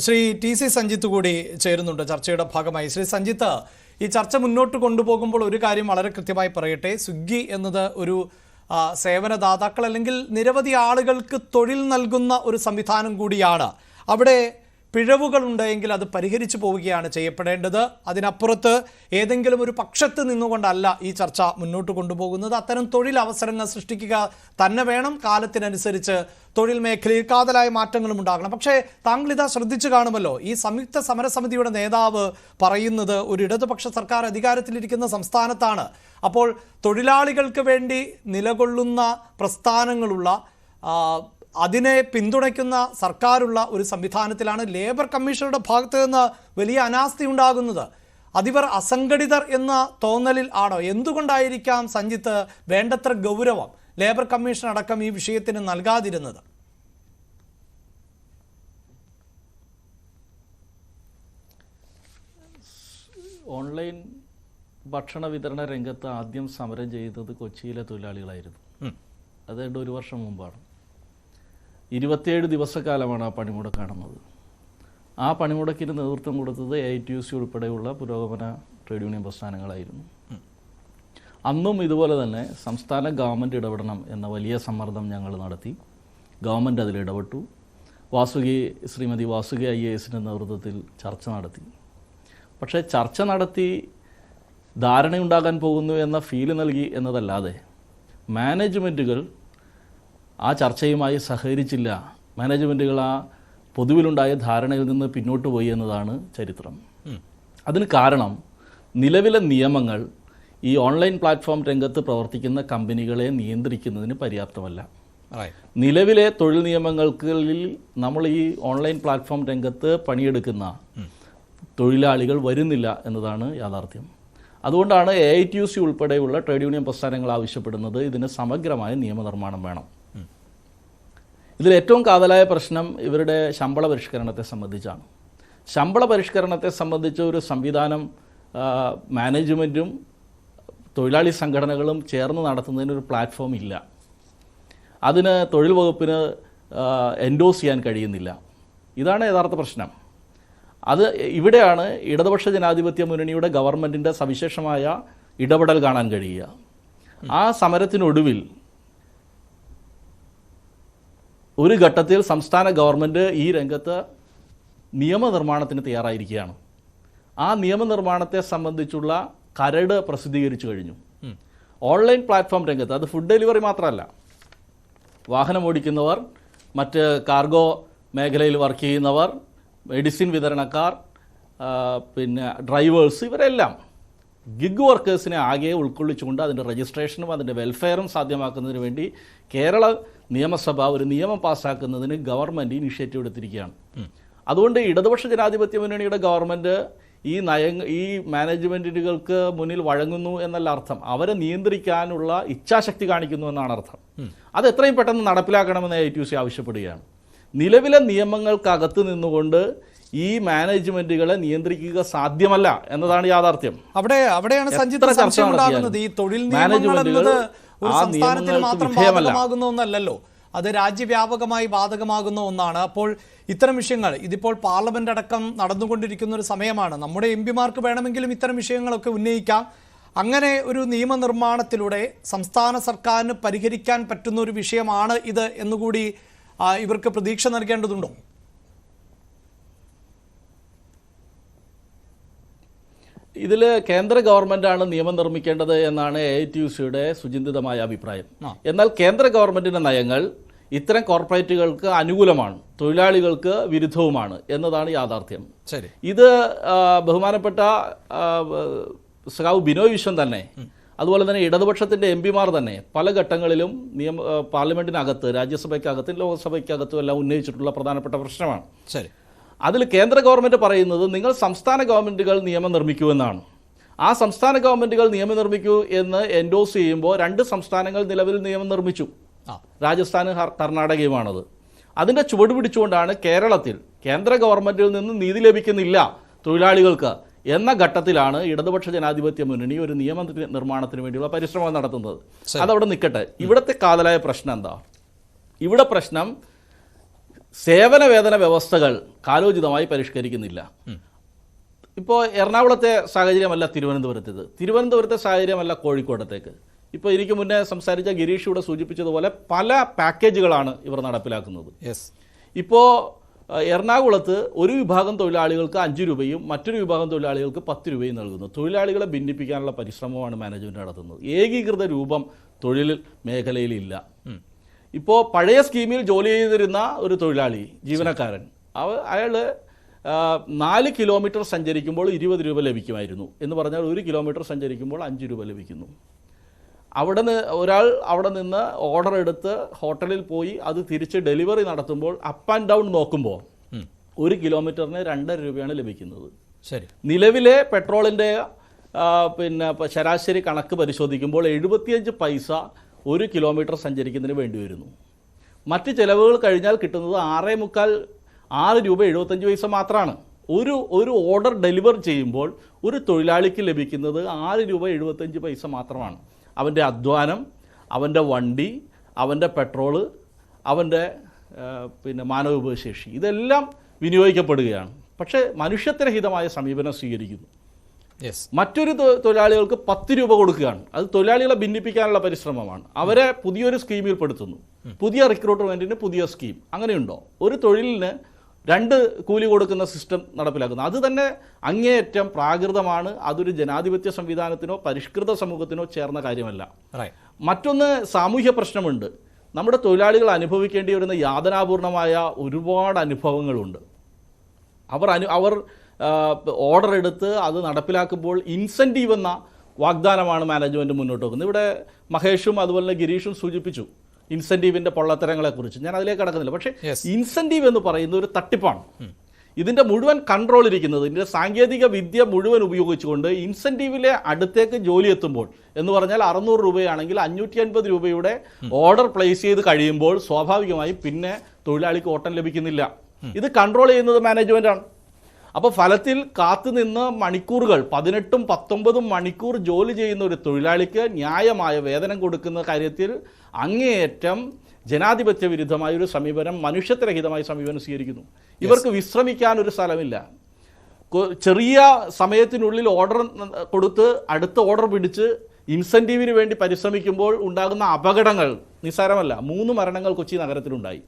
ശ്രീ ടി.സി. സഞ്ജിത്ത് കൂടി ചേരുന്നുണ്ട് ചർച്ചയുടെ ഭാഗമായി. ശ്രീ സഞ്ജിത്ത്, ഈ ചർച്ച മുന്നോട്ട് കൊണ്ടുപോകുമ്പോൾ ഒരു കാര്യം വളരെ കൃത്യമായി പറയട്ടെ. സ്വിഗ്ഗി എന്നത് ഒരു സേവനദാതാക്കൾ അല്ലെങ്കിൽ നിരവധി ആളുകൾക്ക് തൊഴിൽ നൽകുന്ന ഒരു സംവിധാനം കൂടിയാണ്. അവിടെ പിഴവുകളുണ്ടെങ്കിൽ അത് പരിഹരിച്ചു പോവുകയാണ് ചെയ്യപ്പെടേണ്ടത്. അതിനപ്പുറത്ത് ഏതെങ്കിലും ഒരു പക്ഷത്ത് നിന്നുകൊണ്ടല്ല ഈ ചർച്ച മുന്നോട്ട് കൊണ്ടുപോകുന്നത്. അത്തരം തൊഴിലവസരങ്ങൾ സൃഷ്ടിക്കുക തന്നെ വേണം. കാലത്തിനനുസരിച്ച് തൊഴിൽ മേഖലയിൽ കാതലായ മാറ്റങ്ങളും ഉണ്ടാകണം. പക്ഷേ താങ്കൾ ഇതാ ശ്രദ്ധിച്ചു കാണുമല്ലോ, ഈ സംയുക്ത സമരസമിതിയുടെ നേതാവ് പറയുന്നത് ഒരു ഇടതുപക്ഷ സർക്കാർ അധികാരത്തിലിരിക്കുന്ന സംസ്ഥാനത്താണ്. അപ്പോൾ തൊഴിലാളികൾക്ക് വേണ്ടി നിലകൊള്ളുന്ന പ്രസ്ഥാനങ്ങളുള്ള അതിനെ പിന്തുണയ്ക്കുന്ന സർക്കാരുള്ള ഒരു സംവിധാനത്തിലാണ് ലേബർ കമ്മീഷനുടെ ഭാഗത്ത് നിന്ന് വലിയ അനാസ്ഥയുണ്ടാകുന്നത്. അതിവർ അസംഘടിതർ എന്ന തോന്നലിൽ ആണോ? എന്തുകൊണ്ടായിരിക്കാം സഞ്ജിത്ത് വേണ്ടത്ര ഗൗരവം ലേബർ കമ്മീഷൻ അടക്കം ഈ വിഷയത്തിന് നൽകാതിരുന്നത്? ഓൺലൈൻ ഭക്ഷണ വിതരണ രംഗത്ത് ആദ്യം സമരം ചെയ്തത് കൊച്ചിയിലെ തൊഴിലാളികളായിരുന്നു. അതായത് 1 വർഷം മുമ്പാണ്. 27 ദിവസക്കാലമാണ് ആ പണിമുടക്ക് നടന്നത്. ആ പണിമുടക്കിന് നേതൃത്വം കൊടുത്തത് AITUC ഉൾപ്പെടെയുള്ള പുരോഗമന ട്രേഡ് യൂണിയൻ പ്രസ്ഥാനങ്ങളായിരുന്നു. അന്നും ഇതുപോലെ തന്നെ സംസ്ഥാന ഗവൺമെൻറ് ഇടപെടണം എന്ന വലിയ സമ്മർദ്ദം ഞങ്ങൾ നടത്തി. ഗവൺമെൻറ് അതിൽ ഇടപെട്ടു. ശ്രീമതി വാസുകി IASന്റെ നേതൃത്വത്തിൽ ചർച്ച നടത്തി. പക്ഷേ ചർച്ച നടത്തി ധാരണയുണ്ടാകാൻ പോകുന്നു എന്ന ഫീല് നൽകി എന്നതല്ലാതെ മാനേജ്മെൻറ്റുകൾ ആ ചർച്ചയുമായി സഹകരിച്ചില്ല. മാനേജ്മെൻറ്റുകൾ ആ പൊതുവിലുണ്ടായ ധാരണയിൽ നിന്ന് പിന്നോട്ട് പോയി എന്നതാണ് ചരിത്രം. അതിന് കാരണം നിലവിലെ നിയമങ്ങൾ ഈ ഓൺലൈൻ പ്ലാറ്റ്ഫോം രംഗത്ത് പ്രവർത്തിക്കുന്ന കമ്പനികളെ നിയന്ത്രിക്കുന്നതിന് പര്യാപ്തമല്ല. നിലവിലെ തൊഴിൽ നിയമങ്ങളിൽ നമ്മൾ ഈ ഓൺലൈൻ പ്ലാറ്റ്ഫോം രംഗത്ത് പണിയെടുക്കുന്ന തൊഴിലാളികൾ വരുന്നില്ല എന്നതാണ് യാഥാർത്ഥ്യം. അതുകൊണ്ടാണ് AITUC ഉൾപ്പെടെയുള്ള ട്രേഡ് യൂണിയൻ പ്രസ്ഥാനങ്ങൾ ആവശ്യപ്പെടുന്നത് ഇതിന് സമഗ്രമായ നിയമനിർമ്മാണം വേണം. ഇതിൽ ഏറ്റവും കാതലായ പ്രശ്നം ഇവരുടെ ശമ്പള പരിഷ്കരണത്തെ സംബന്ധിച്ചാണ്. ശമ്പള പരിഷ്കരണത്തെ സംബന്ധിച്ച് ഒരു സംവിധാനം മാനേജ്മെൻറ്റും തൊഴിലാളി സംഘടനകളും ചേർന്ന് നടത്തുന്നതിനൊരു പ്ലാറ്റ്ഫോം ഇല്ല. അതിന് തൊഴിൽ വകുപ്പിന് എൻഡോസ് ചെയ്യാൻ കഴിയുന്നില്ല. ഇതാണ് യഥാർത്ഥ പ്രശ്നം. ഇവിടെയാണ് ഇടതുപക്ഷ ജനാധിപത്യ മുന്നണിയുടെ ഗവൺമെൻറ്റിൻ്റെ സവിശേഷമായ ഇടപെടൽ കാണാൻ കഴിയുക. ആ സമരത്തിനൊടുവിൽ ഒരു ഘട്ടത്തിൽ സംസ്ഥാന ഗവൺമെൻറ് ഈ രംഗത്ത് നിയമനിർമ്മാണത്തിന് തയ്യാറായിരിക്കുകയാണ്. ആ നിയമനിർമ്മാണത്തെ സംബന്ധിച്ചുള്ള കരട് പ്രസിദ്ധീകരിച്ചു കഴിഞ്ഞു. ഓൺലൈൻ പ്ലാറ്റ്ഫോം രംഗത്ത് അത് ഫുഡ് ഡെലിവറി മാത്രമല്ല, വാഹനം ഓടിക്കുന്നവർ, മറ്റ് കാർഗോ മേഖലയിൽ വർക്ക് ചെയ്യുന്നവർ, മെഡിസിൻ വിതരണക്കാർ, പിന്നെ ഡ്രൈവേഴ്സ്, ഇവരെല്ലാം ഗിഗ് വർക്കേഴ്സിനെ ആകെ ഉൾക്കൊള്ളിച്ചുകൊണ്ട് അതിൻ്റെ രജിസ്ട്രേഷനും അതിൻ്റെ വെൽഫെയറും സാധ്യമാക്കുന്നതിന് വേണ്ടി കേരള നിയമസഭ ഒരു നിയമം പാസ്സാക്കുന്നതിന് ഗവൺമെൻറ് ഇനിഷ്യേറ്റീവ് എടുത്തിരിക്കുകയാണ്. അതുകൊണ്ട് ഇടതുപക്ഷ ജനാധിപത്യ മുന്നണിയുടെ ഗവൺമെൻറ് ഈ മാനേജ്മെൻറ്റുകൾക്ക് മുന്നിൽ വഴങ്ങുന്നു എന്നല്ല അർത്ഥം, അവരെ നിയന്ത്രിക്കാനുള്ള ഇച്ഛാശക്തി കാണിക്കുന്നു എന്നാണ് അർത്ഥം. അത് എത്രയും പെട്ടെന്ന് നടപ്പിലാക്കണമെന്ന് AITUC ആവശ്യപ്പെടുകയാണ്. നിലവിലെ നിയമങ്ങൾക്കകത്ത് നിന്നുകൊണ്ട് ഈ മാനേജ്മെന്റുകളെ നിയന്ത്രിക്കുക സാധ്യമല്ല എന്നതാണ് യാഥാർത്ഥ്യം. അവിടെയാണ് സഞ്ജിത്ത് സംശയം ഉണ്ടാകുന്നത്. ഈ തൊഴിൽ നിയമങ്ങൾ എന്നത് ഒരു സംസ്ഥാനത്തിന് മാത്രം ബാധകമാകുന്ന ഒന്നല്ലല്ലോ, അത് രാജ്യവ്യാപകമായി ബാധകമാകുന്ന ഒന്നാണ്. അപ്പോൾ ഇത്തരം വിഷയങ്ങൾ ഇതിപ്പോൾ പാർലമെന്റ് അടക്കം നടന്നുകൊണ്ടിരിക്കുന്ന ഒരു സമയമാണ്. നമ്മുടെ MP-മാർക്ക് വേണമെങ്കിലും ഇത്തരം വിഷയങ്ങളൊക്കെ ഉന്നയിക്കാം. അങ്ങനെ ഒരു നിയമനിർമ്മാണത്തിലൂടെ സംസ്ഥാന സർക്കാരിന് പരിഹരിക്കാൻ പറ്റുന്ന ഒരു വിഷയമാണ് ഇത് എന്നുകൂടി ഇവർക്ക് പ്രതീക്ഷ നൽകേണ്ടതുണ്ടോ? ഇതിൽ കേന്ദ്ര ഗവൺമെൻറ്റാണ് നിയമം നിർമ്മിക്കേണ്ടത് എന്നാണ് AITUCയുടെ സുചിന്തിതമായ അഭിപ്രായം. എന്നാൽ കേന്ദ്ര ഗവൺമെൻറ്റിൻ്റെ നയങ്ങൾ ഇത്തരം കോർപ്പറേറ്റുകൾക്ക് അനുകൂലമാണ്, തൊഴിലാളികൾക്ക് വിരുദ്ധവുമാണ് എന്നതാണ് യാഥാർത്ഥ്യം. ഇത് ബഹുമാനപ്പെട്ട സഖാവ് ബിനോയ് വിശ്വം തന്നെ, അതുപോലെ തന്നെ ഇടതുപക്ഷത്തിൻ്റെ MP-മാർ തന്നെ പല ഘട്ടങ്ങളിലും പാർലമെൻറ്റിനകത്ത്, രാജ്യസഭയ്ക്കകത്തും ലോക്സഭയ്ക്കകത്തും എല്ലാം ഉന്നയിച്ചിട്ടുള്ള പ്രധാനപ്പെട്ട പ്രശ്നമാണ്. അതിൽ കേന്ദ്ര ഗവൺമെൻറ് പറയുന്നത് നിങ്ങൾ സംസ്ഥാന ഗവൺമെൻറ്റുകൾ നിയമം നിർമ്മിക്കുമെന്നാണ്. ആ സംസ്ഥാന ഗവൺമെൻറ്റുകൾ നിയമം നിർമ്മിക്കൂ എന്ന് എൻഡോസ് ചെയ്യുമ്പോൾ 2 സംസ്ഥാനങ്ങൾ നിലവിൽ നിയമം നിർമ്മിച്ചു, രാജസ്ഥാനും കർണാടകയുമാണത്. അതിൻ്റെ ചുവട് പിടിച്ചുകൊണ്ടാണ് കേരളത്തിൽ കേന്ദ്ര ഗവൺമെൻറ്റിൽ നിന്ന് നീതി ലഭിക്കുന്നില്ല തൊഴിലാളികൾക്ക് എന്ന ഘട്ടത്തിലാണ് ഇടതുപക്ഷ ജനാധിപത്യ മുന്നണി ഒരു നിയമ നിർമ്മാണത്തിന് വേണ്ടിയുള്ള പരിശ്രമം നടത്തുന്നത്. അതവിടെ നിൽക്കട്ടെ. ഇവിടുത്തെ കാതലായ പ്രശ്നം എന്താ? ഇവിടെ പ്രശ്നം സേവന വേതന വ്യവസ്ഥകൾ കാലോചിതമായി പരിഷ്കരിക്കുന്നില്ല. ഇപ്പോൾ എറണാകുളത്തെ സാഹചര്യമല്ല തിരുവനന്തപുരത്തെ സാഹചര്യമല്ല കോഴിക്കോടത്തേക്ക്. ഇപ്പോൾ എനിക്ക് മുന്നേ സംസാരിച്ച ഗിരീഷ് ഇവിടെ സൂചിപ്പിച്ചതുപോലെ പല പാക്കേജുകളാണ് ഇവർ നടപ്പിലാക്കുന്നത്. ഇപ്പോൾ എറണാകുളത്ത് ഒരു വിഭാഗം തൊഴിലാളികൾക്ക് 5 രൂപയും മറ്റൊരു വിഭാഗം തൊഴിലാളികൾക്ക് 10 രൂപയും നൽകുന്നു. തൊഴിലാളികളെ ഭിന്നിപ്പിക്കാനുള്ള പരിശ്രമമാണ് മാനേജ്മെൻറ്റ് നടത്തുന്നത്. ഏകീകൃത രൂപം തൊഴിൽ മേഖലയിലില്ല. ഇപ്പോൾ പഴയ സ്കീമിൽ ജോലി ചെയ്തിരുന്ന ഒരു തൊഴിലാളി ജീവനക്കാരൻ അയാൾ 4 കിലോമീറ്റർ സഞ്ചരിക്കുമ്പോൾ 20 രൂപ ലഭിക്കുമായിരുന്നു എന്ന് പറഞ്ഞാൽ 1 കിലോമീറ്റർ സഞ്ചരിക്കുമ്പോൾ 5 രൂപ ലഭിക്കുന്നു. ഒരാൾ അവിടെ നിന്ന് ഓർഡർ എടുത്ത് ഹോട്ടലിൽ പോയി അത് തിരിച്ച് ഡെലിവറി നടത്തുമ്പോൾ അപ്പ് ആൻഡ് ഡൗൺ നോക്കുമ്പോൾ 1 കിലോമീറ്ററിന് 2.5 രൂപയാണ് ലഭിക്കുന്നത്. ശരി. നിലവിലെ പെട്രോളിൻ്റെ ശരാശരി കണക്ക് പരിശോധിക്കുമ്പോൾ 75 പൈസ 1 കിലോമീറ്റർ സഞ്ചരിക്കുന്നതിന് വേണ്ടി വരുന്നു. മറ്റ് ചിലവുകൾ കഴിഞ്ഞാൽ കിട്ടുന്നത് 6 രൂപ 75 പൈസ മാത്രമാണ്. ഒരു ഓർഡർ ഡെലിവർ ചെയ്യുമ്പോൾ ഒരു തൊഴിലാളിക്ക് ലഭിക്കുന്നത് 6 രൂപ 75 പൈസ മാത്രമാണ്. അവൻ്റെ അധ്വാനം, അവൻ്റെ വണ്ടി, അവൻ്റെ പെട്രോള്, അവൻ്റെ മാനവവിഭവശേഷി ഇതെല്ലാം വിനിയോഗിക്കപ്പെടുകയാണ്. പക്ഷേ മനുഷ്യത്വരഹിതമായ സമീപനം സ്വീകരിക്കുന്നു. മറ്റൊരു തൊഴിലാളികൾക്ക് 10 രൂപ കൊടുക്കുകയാണ്. അത് തൊഴിലാളികളെ ഭിന്നിപ്പിക്കാനുള്ള പരിശ്രമമാണ്. അവരെ പുതിയൊരു സ്കീമിൽ പെടുത്തുന്നു. പുതിയ റിക്രൂട്ട്മെൻറ്റിന് പുതിയ സ്കീം. അങ്ങനെയുണ്ടോ? ഒരു തൊഴിലിന് 2 കൂലി കൊടുക്കുന്ന സിസ്റ്റം നടപ്പിലാക്കുന്നു. അത് തന്നെ അങ്ങേയറ്റം പ്രാകൃതമാണ്. അതൊരു ജനാധിപത്യ സംവിധാനത്തിനോ പരിഷ്കൃത സമൂഹത്തിനോ ചേർന്ന കാര്യമല്ല. മറ്റൊന്ന് സാമൂഹ്യ പ്രശ്നമുണ്ട്. നമ്മുടെ തൊഴിലാളികൾ അനുഭവിക്കേണ്ടി വരുന്ന യാതനാപൂർണമായ ഒരുപാട് അനുഭവങ്ങളുണ്ട്. അവർ ഓർഡർ എടുത്ത് അത് നടപ്പിലാക്കുമ്പോൾ ഇൻസെൻറ്റീവ് എന്ന വാഗ്ദാനമാണ് മാനേജ്മെൻറ്റ് മുന്നോട്ട് വെക്കുന്നത്. ഇവിടെ മഹേഷും അതുപോലെ ഗിരീഷും സൂചിപ്പിച്ചു ഇൻസെൻറ്റീവിൻ്റെ പൊള്ളത്തരങ്ങളെക്കുറിച്ച്. ഞാൻ അതിലേക്ക് കടക്കുന്നില്ല. പക്ഷേ ഇൻസെൻറ്റീവ് എന്ന് പറയുന്ന ഒരു തട്ടിപ്പാണ്. ഇതിൻ്റെ മുഴുവൻ കൺട്രോൾ ഇരിക്കുന്നത്, ഇതിൻ്റെ സാങ്കേതിക വിദ്യ മുഴുവൻ ഉപയോഗിച്ചുകൊണ്ട് ഇൻസെൻറ്റീവിലെ അടുത്തേക്ക് ജോലി എത്തുമ്പോൾ എന്ന് പറഞ്ഞാൽ 600 രൂപയാണെങ്കിൽ 550 രൂപയുടെ ഓർഡർ പ്ലേസ് ചെയ്ത് കഴിയുമ്പോൾ സ്വാഭാവികമായും പിന്നെ തൊഴിലാളിക്ക് ഓട്ടം ലഭിക്കുന്നില്ല. ഇത് കൺട്രോൾ ചെയ്യുന്നത് മാനേജ്മെൻറ്റാണ്. അപ്പോൾ ഫലത്തിൽ കാത്തുനിന്ന് മണിക്കൂറുകൾ 18ഉം 19ഉം മണിക്കൂർ ജോലി ചെയ്യുന്ന ഒരു തൊഴിലാളിക്ക് ന്യായമായ വേതനം കൊടുക്കുന്ന കാര്യത്തിൽ അങ്ങേയറ്റം ജനാധിപത്യ വിരുദ്ധമായ ഒരു സമീപനം, മനുഷ്യത്വരഹിതമായ സമീപനം സ്വീകരിക്കുന്നു. ഇവർക്ക് വിശ്രമിക്കാൻ ഒരു സ്ഥലമില്ല. ചെറിയ സമയത്തിനുള്ളിൽ ഓർഡർ കൊടുത്ത് അടുത്ത ഓർഡർ പിടിച്ച് ഇൻസെൻറ്റീവിന് വേണ്ടി പരിശ്രമിക്കുമ്പോൾ ഉണ്ടാകുന്ന അപകടങ്ങൾ നിസ്സാരമല്ല. 3 മരണങ്ങൾ കൊച്ചി നഗരത്തിലുണ്ടായി.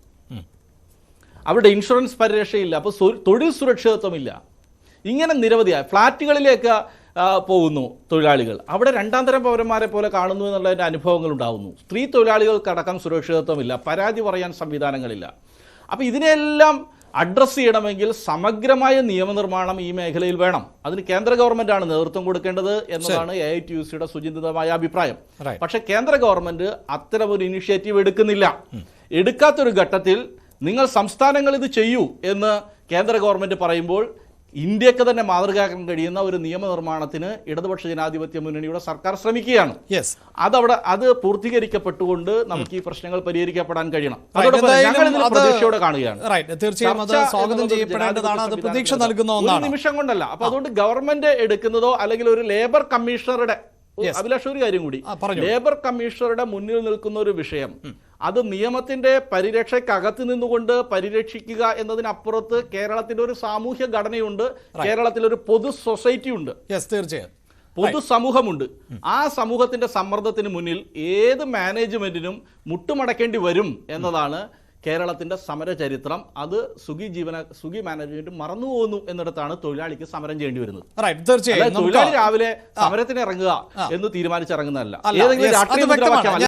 അവരുടെ ഇൻഷുറൻസ് പരിരക്ഷയില്ല. അപ്പോൾ തൊഴിൽ സുരക്ഷിതത്വമില്ല. ഇങ്ങനെ നിരവധിയായ ഫ്ലാറ്റുകളിലേക്ക് പോകുന്നു തൊഴിലാളികൾ. അവിടെ 2ാം തരം പൗരന്മാരെ പോലെ കാണുന്നു എന്നുള്ളതിൻ്റെ അനുഭവങ്ങൾ ഉണ്ടാകുന്നു. സ്ത്രീ തൊഴിലാളികൾക്കടക്കം സുരക്ഷിതത്വമില്ല, പരാതി പറയാൻ സംവിധാനങ്ങളില്ല. അപ്പോൾ ഇതിനെല്ലാം അഡ്രസ്സ് ചെയ്യണമെങ്കിൽ സമഗ്രമായ നിയമനിർമ്മാണം ഈ മേഖലയിൽ വേണം. അതിന് കേന്ദ്ര ഗവൺമെൻറ്റാണ് നേതൃത്വം കൊടുക്കേണ്ടത് എന്നതാണ് AITUCയുടെ സുചിന്തിതമായ അഭിപ്രായം. പക്ഷേ കേന്ദ്ര ഗവൺമെൻറ് അത്തരമൊരു ഇനിഷ്യേറ്റീവ് എടുക്കാത്തൊരു ഘട്ടത്തിൽ നിങ്ങൾ സംസ്ഥാനങ്ങൾ ഇത് ചെയ്യൂ എന്ന് കേന്ദ്ര ഗവൺമെൻറ് പറയുമ്പോൾ ഇന്ത്യക്ക് തന്നെ മാതൃകയാക്കാൻ കഴിയുന്ന ഒരു നിയമനിർമ്മാണത്തിന് ഇടതുപക്ഷ ജനാധിപത്യ മുന്നണിയുടെ സർക്കാർ ശ്രമിക്കുകയാണ്. അത് പൂർത്തീകരിക്കപ്പെട്ടുകൊണ്ട് നമുക്ക് ഈ പ്രശ്നങ്ങൾ പരിഹരിക്കപ്പെടാൻ കഴിയണം. പ്രതീക്ഷയോടെ കാണുകയാണ്. തീർച്ചയായും അത് സ്വാഗതം ചെയ്യപ്പെടേണ്ടതാണ്. അത് പ്രതീക്ഷ നൽകുന്ന ഒന്നാണ്. ഒരു നിമിഷം കൊണ്ടല്ല. അപ്പൊ അതുകൊണ്ട് ഗവൺമെന്റ് എടുക്കുന്നതോ അല്ലെങ്കിൽ ഒരു ലേബർ കമ്മീഷണറുടെ അഭിലാഷ് ഒരു കാര്യം കൂടി, ലേബർ കമ്മീഷണറുടെ മുന്നിൽ നിൽക്കുന്ന ഒരു വിഷയം അത് നിയമത്തിന്റെ പരിരക്ഷയ്ക്കകത്ത് നിന്നുകൊണ്ട് പരിരക്ഷിക്കുക എന്നതിനപ്പുറത്ത് കേരളത്തിന്റെ ഒരു സാമൂഹ്യ ഘടനയുണ്ട്, കേരളത്തിലൊരു പൊതു സൊസൈറ്റി ഉണ്ട്, തീർച്ചയായും പൊതുസമൂഹമുണ്ട്. ആ സമൂഹത്തിന്റെ സമ്മർദ്ദത്തിന് മുന്നിൽ ഏത് മാനേജ്മെന്റിനും മുട്ടുമടക്കേണ്ടി വരും എന്നതാണ് കേരളത്തിന്റെ സമര ചരിത്രം. അത് സുഗി മാനേജ്മെന്റ് മറന്നുപോകുന്നു എന്നിടത്താണ് തൊഴിലാളിക്ക് സമരം ചെയ്യേണ്ടി വരുന്നത്. തൊഴിലാളി രാവിലെ സമരത്തിന് ഇറങ്ങുക എന്ന് തീരുമാനിച്ചിറങ്ങുന്നതല്ല. ഏതെങ്കിലും രാഷ്ട്രീയ